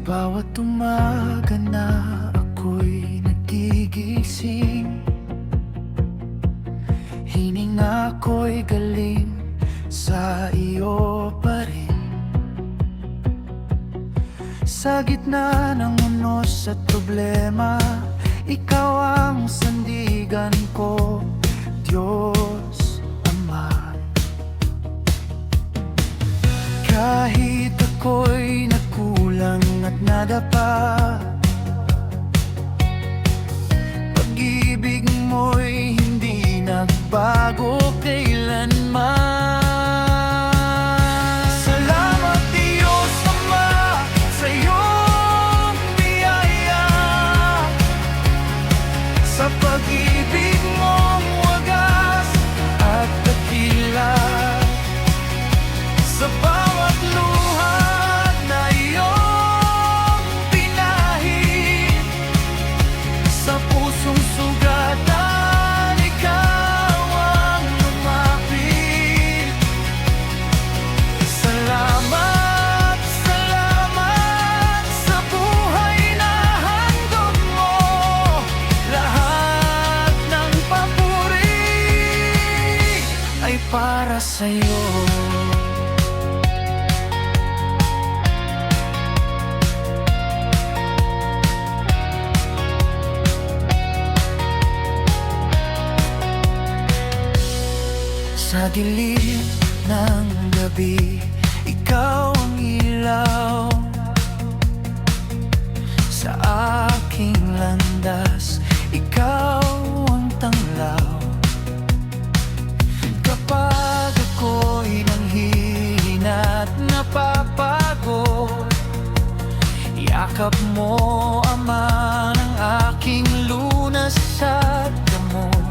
Bawat umaga na ako'y nagigising, hininga ko'y galing sa iyo pa rin. Sa gitna ng unos at problema, ikaw ang sandigan ko, Diyos Ama. Kahit ako'y nagkulang at nadapa, pag-ibig mo'y hindi nagbago kailanman. Salamat Diyos Ama sa iyong biyaya, sa pag-ibig mong wagas at dakila, sa bawat luha na iyong pinahid, sa pusong sugatan ikaw ang lumapit. Salamat, salamat sa buhay na handog mo, lahat ng papuri ay para sa'yo. Sa dilim ng gabi, ikaw ang ilaw sa aking landas, ikaw ang tanglaw. Kapag ako'y nanghihina at napapagod, yakap mo, Ama, ng aking lunas at gamot.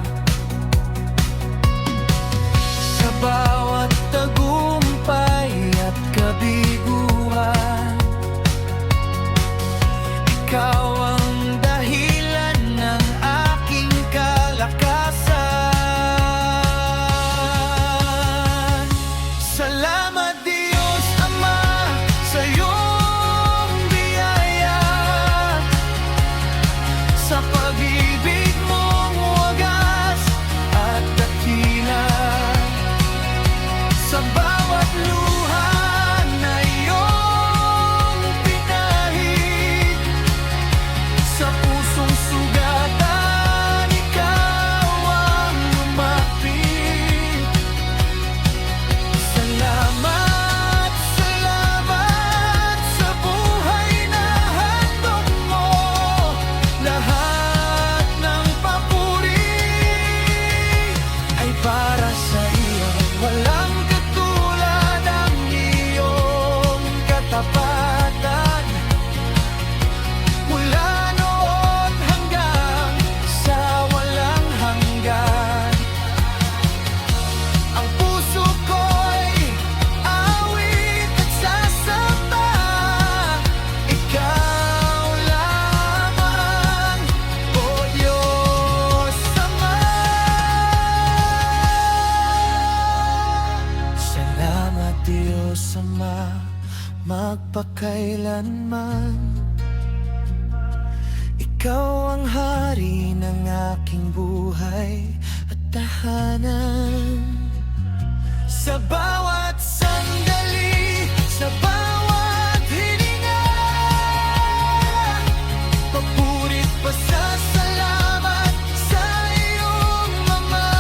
Sa bawat tagumpay at kabiguan, ikaw ang dahilan ng aking kalakasan. Salamat Diyos Ama sa iyong biyaya, sa pag-ibig mong wagas at dakila, sa bawat luha na iyong pinahid, sa pusong sugatan ikaw ang lumapit. Salamat, salamat sa buhay na handog mo, lahat ng papuri ay para sa iyo. Walang katulad ang iyong katapatan, mula noon hanggang sa walang hanggan. Ang puso ko'y awit at sasamba, ikaw lamang, O Diyos Ama. Salamat Diyos Ama, magpakailanman. Ikaw ang hari ng aking buhay at tahanan. Sa bawat sandali, sa bawat hininga, papuri't pasasalamat sa iyong Ama.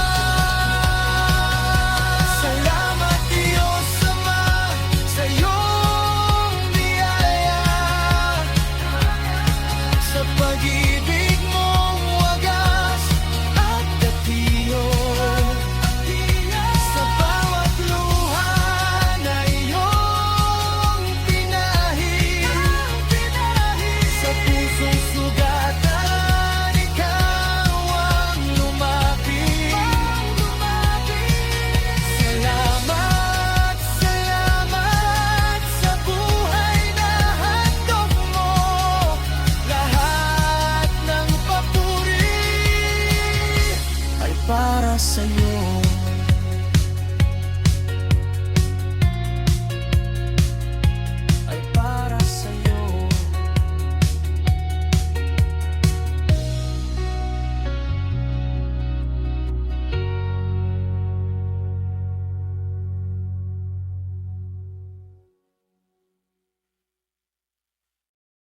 Salamat Diyos Ama sa iyong biyaya, sa pag-ibig mong wagas at datiyo, sa bawat luha na iyong pinahid, sa pusong sugatan ikaw ang lumapit. Salamat, salamat sa buhay na handog mo, lahat ng papuri ay para sa'yo.